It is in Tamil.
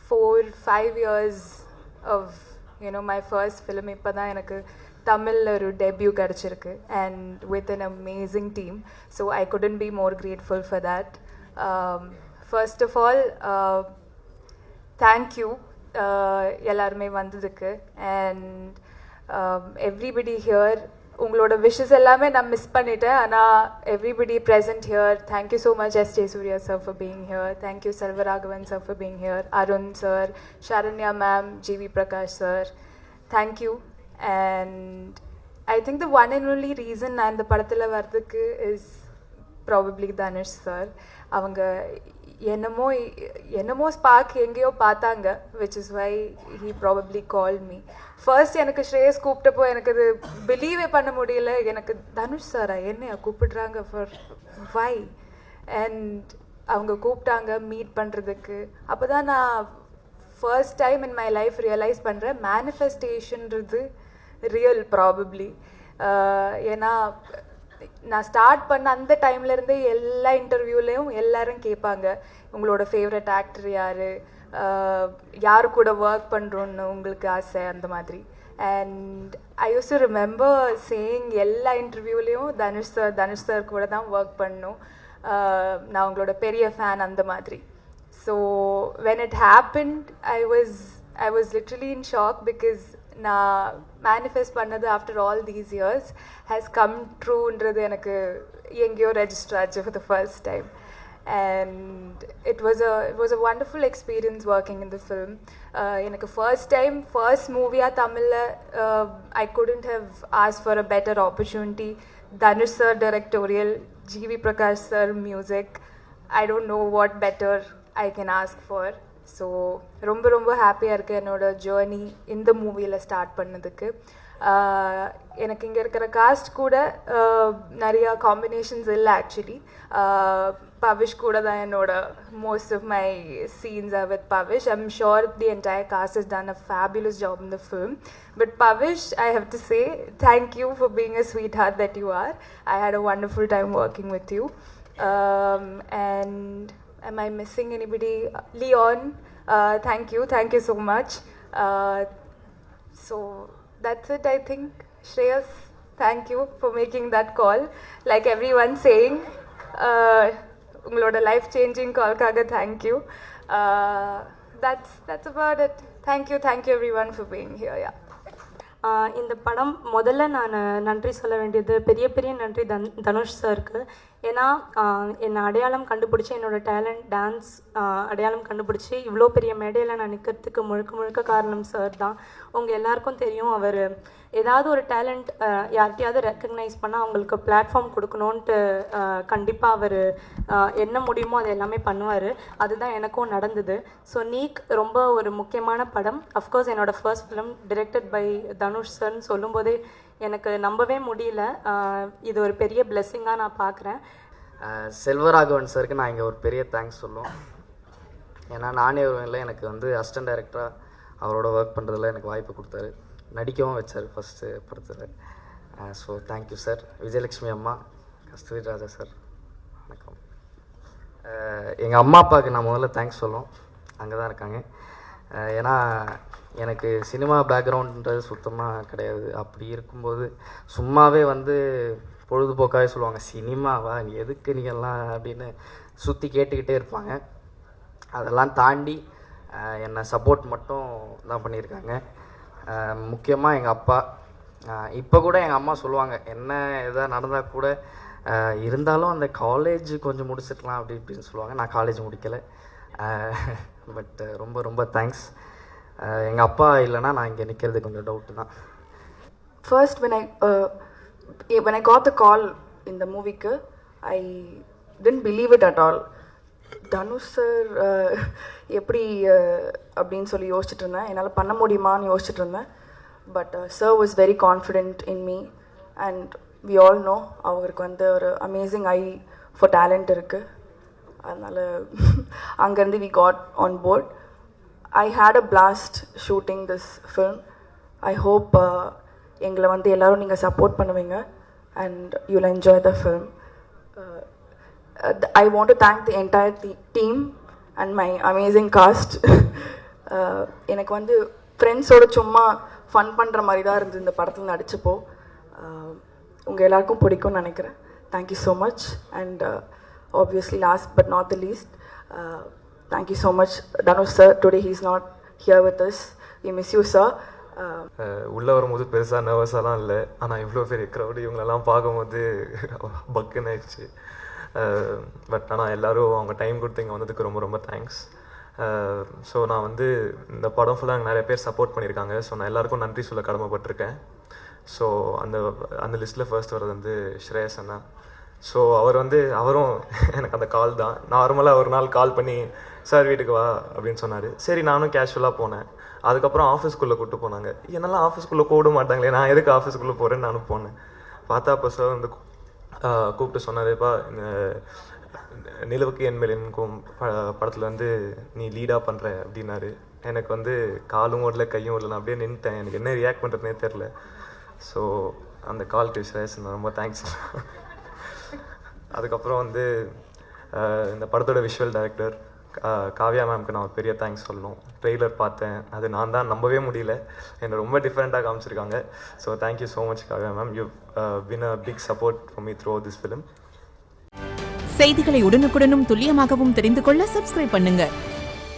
4-5 years of my first film. இப்பதான் எனக்கு தமிழ்ல ஒரு டெபியூ கிடைச்சிருக்கு and with an amazing team, so I couldn't be more grateful for that. First of all, thank you எல்லாருமே வந்ததுக்கு, and everybody here, உங்களோட விஷஸ் எல்லாமே நான் மிஸ் பண்ணிட்டேன். ஆனால் everybody present here, thank you so much S. J. Surya sir for being here, thank you Selvaraghavan sir for being here, Arun sir, Sharanya ma'am, G. V. Prakash sir, thank you. And I think the one and only reason நான் இந்த படத்தில் வர்றதுக்கு is probably Dhanush sir. அவங்க என்னமோ ஸ்பார்க் எங்கேயோ பார்த்தாங்க, which is why he probably called me. First எனக்கு ஸ்ரேயஸ் கூப்பிட்டப்போ எனக்கு அது பிலீவே பண்ண முடியல. எனக்கு தனுஷ் சாரா என்னையா கூப்பிடுறாங்க ஃபார் வை, அண்ட் அவங்க கூப்பிட்டாங்க மீட் பண்ணுறதுக்கு. அப்போ தான் நான் first time in my life realise பண்ணுறேன் மேனிஃபெஸ்டேஷன்றது ரியல் ப்ராபப்ளி. ஏன்னா நான் ஸ்டார்ட் பண்ண அந்த டைம்லேருந்தே எல்லா இன்டர்வியூலேயும் எல்லாரும் கேட்பாங்க, உங்களோட ஃபேவரட் ஆக்டர் யார், யாரு கூட ஒர்க் பண்ணுறோன்னு உங்களுக்கு ஆசை, அந்த மாதிரி. And I use to remember saying எல்லா இன்டர்வியூலேயும் தனுஷ் சார் கூட தான் ஒர்க் பண்ணணும், நான் உங்களோட பெரிய ஃபேன், அந்த மாதிரி. So when it happened, I was literally in shock because நான் மேனிஃபெஸ்ட் பண்ணது after all these years has come ட்ரூன்றது எனக்கு எங்கேயோ ரெஜிஸ்டர் ஆச்சு for the first time. And it was a wonderful experience working in the film. எனக்கு first movie தமிழ்ல I couldn't have asked for a better opportunity. Dhanush sir directorial, G. V. Prakash sir music, I don't know what better I can ask for. So ரொம்ப ஹாப்பியாக இருக்குது என்னோட ஜேர்னி இந்த மூவியில் ஸ்டார்ட் பண்ணதுக்கு. எனக்கு இங்கே இருக்கிற காஸ்ட் கூட நிறையா காம்பினேஷன்ஸ் இல்லை ஆக்சுவலி. பவிஷ் கூட தான் என்னோட most of my scenes are with Pavish. I'm sure the entire cast is done a fabulous job in the film. But Pavish, I have to say thank you for being a sweetheart that you are. I had a wonderful time working with you. And am I missing anybody? Leon, thank you so much. So that's it, I think. Shreyas, thank you for making that call. Like everyone saying, ungaloda life changing call kaga thank you. That's about it. Thank you everyone for being here. Yeah. இந்த படம் முதல்ல நான் நன்றி சொல்ல வேண்டியது பெரிய நன்றி தனுஷ் சாருக்கு. ஏன்னா என்னை அடையாளம் கண்டுபிடிச்சி, என்னோடய டேலண்ட் டான்ஸ் அடையாளம் கண்டுபிடிச்சி இவ்வளோ பெரிய மேடையில் நான் நிற்கிறதுக்கு முழுக்க காரணம் சார் தான். உங்கள் எல்லாருக்கும் தெரியும், அவர் ஏதாவது ஒரு டேலண்ட் யார்கிட்டையாவது ரெக்கக்னைஸ் பண்ணால் அவங்களுக்கு பிளாட்ஃபார்ம் கொடுக்கணுன்ட்டு கண்டிப்பாக அவர் என்ன முடியுமோ அது எல்லாமே பண்ணுவார். அதுதான் எனக்கும் நடந்தது. ஸோ நீக் ரொம்ப ஒரு முக்கியமான படம். அஃப்கோர்ஸ் என்னோடய first film directed by Dhanush சார்னு சொல்லும்போதே எனக்கு நம்பவே முடியல. இது ஒரு பெரிய பிளெஸ்ஸிங்காக நான் பார்க்குறேன். செல்வராகவன் சாருக்கு நான் இங்கே ஒரு பெரிய தேங்க்ஸ் சொல்லுவோம். ஏன்னா நானே இல்லை, எனக்கு வந்து அசிஸ்டன்ட் டைரக்டராக அவரோட ஒர்க் பண்ணுறதுல எனக்கு வாய்ப்பு கொடுத்தாரு, நடிக்கவும் வச்சார் ஃபஸ்ட்டு படத்தில். So thank you sir. விஜயலட்சுமி அம்மா, கஸ்தூரி ராஜா சார், வணக்கம். எங்கள் அம்மா அப்பாவுக்கு நான் முதல்ல தேங்க்ஸ் சொல்லுவோம், அங்கே தான் இருக்காங்க. ஏன்னா எனக்கு சினிமா பேக்ரவுண்டுன்றது சுத்தமாக கிடையாது. அப்படி இருக்கும்போது சும்மாவே வந்து பொழுதுபோக்காகவே சொல்லுவாங்க, சினிமாவா நீ எதுக்கு நீங்கள்லாம் அப்படின்னு சுற்றி கேட்டுக்கிட்டே இருப்பாங்க. அதெல்லாம் தாண்டி என்னை சப்போர்ட் மட்டும் தான் பண்ணியிருக்காங்க. முக்கியமாக எங்கள் அப்பா. இப்போ கூட எங்கள் அம்மா சொல்லுவாங்க, என்ன எதாவது நடந்தால் கூட இருந்தாலும் அந்த காலேஜ் கொஞ்சம் முடிச்சிடலாம் அப்படி இப்படின்னு சொல்லுவாங்க. நான் காலேஜ் முடிக்கலை, பட் ரொம்ப தேங்க்ஸ். எங்கள் அப்பா இல்லைன்னா நான் இங்கே நிற்கிறது கொஞ்சம் டவுட்டு தான். First, when I got the call in the movie, I didn't believe it at all. Dhanush sir எப்படி அப்படின்னு சொல்லி யோசிச்சுட்டு இருந்தேன், என்னால் பண்ண முடியுமான்னு யோசிச்சுட்டு இருந்தேன். But sir was very confident in me, and we all know அவருக்கு வந்து ஒரு அமேசிங் ஐ ஃபார் டேலண்ட் இருக்குது. அதனால் அங்கேருந்து we got on board. I had a blast shooting this film. I hope எங்களை வந்து எல்லோரும் நீங்கள் சப்போர்ட் பண்ணுவீங்க and you'll enjoy the film. I want to thank the entire team and my amazing cast. எனக்கு வந்து ஃப்ரெண்ட்ஸோட சும்மா ஃபன் பண்ணுற மாதிரி தான் இருந்தது இந்த படத்தில் நடிச்சப்போ. உங்கள் எல்லாருக்கும் பிடிக்கும்னு நினைக்கிறேன். Thank you so much. And obviously last but not the least, thank you so much Dhanush sir. Today he is not here with us. We miss you sir. உள்ளே வரும்போது பெருசாக நர்வஸாலாம் இல்லை, ஆனால் இவ்வளோ பெரிய க்ரௌடு இவங்களெல்லாம் பார்க்கும்போது பக்குன்னு ஆயிடுச்சு. பட் ஆனால் எல்லோரும் அவங்க டைம் கொடுத்து இங்கே வந்ததுக்கு ரொம்ப ரொம்ப தேங்க்ஸ். ஸோ நான் வந்து இந்த படம் ஃபுல்லாக எனக்கு நிறைய பேர் சப்போர்ட் பண்ணியிருக்காங்க. ஸோ நான் எல்லாேருக்கும் நன்றி சொல்ல கடமைப்பட்டிருக்கேன். ஸோ அந்த லிஸ்ட்டில் ஃபர்ஸ்ட் வர்றது வந்து ஸ்ரேயஸ் அண்ணா. ஸோ அவரும் எனக்கு அந்த கால் தான். நார்மலாக ஒரு நாள் கால் பண்ணி சார் வீட்டுக்கு வா அப்படின்னு சொன்னார். சரி நானும் கேஷுவலாக போனேன். அதுக்கப்புறம் ஆஃபீஸ்க்குள்ளே கூப்பிட்டு போனாங்க. என்னெல்லாம் ஆஃபீஸ்க்குள்ளே கூப்பிட மாட்டாங்களே, நான் எதுக்கு ஆஃபீஸ்க்குள்ளே போகிறேன்னு நானும் போனேன். பார்த்தா அப்போ சார் வந்து கூப்பிட்டு சொன்னாருப்பா, இந்த நிலவுக்கு என் மேல் எனக்கும் படத்தில் வந்து நீ லீடாக பண்ணுற அப்படின்னாரு. எனக்கு வந்து காலும் ஓடல கையும் ஓடல, நான் அப்படியே நின்றுட்டேன். எனக்கு என்ன ரியாக்ட் பண்ணுறதுனே தெரில. ஸோ அந்த கால் ஸ்ரேயஸ் ரொம்ப தேங்க்ஸ். அதுக்கப்புறம் வந்து இந்த படத்தோட விஷுவல் டைரக்டர் காவ்யா மேம்க்கு நான் ஒரு பெரிய தேங்க்ஸ் சொல்லணும். ட்ரெய்லர் பார்த்தேன், அது நான் தான் நம்பவே முடியல. என்னை ரொம்ப டிஃப்ரெண்ட்டாக காமிச்சிருக்காங்க. So thank you so much Kavya ma'am. You been a big support for me through this film. செய்திகளை உடனுக்குடனும் துல்லியமாகவும் தெரிந்து கொள்ள சப்ஸ்கிரைப் பண்ணுங்க.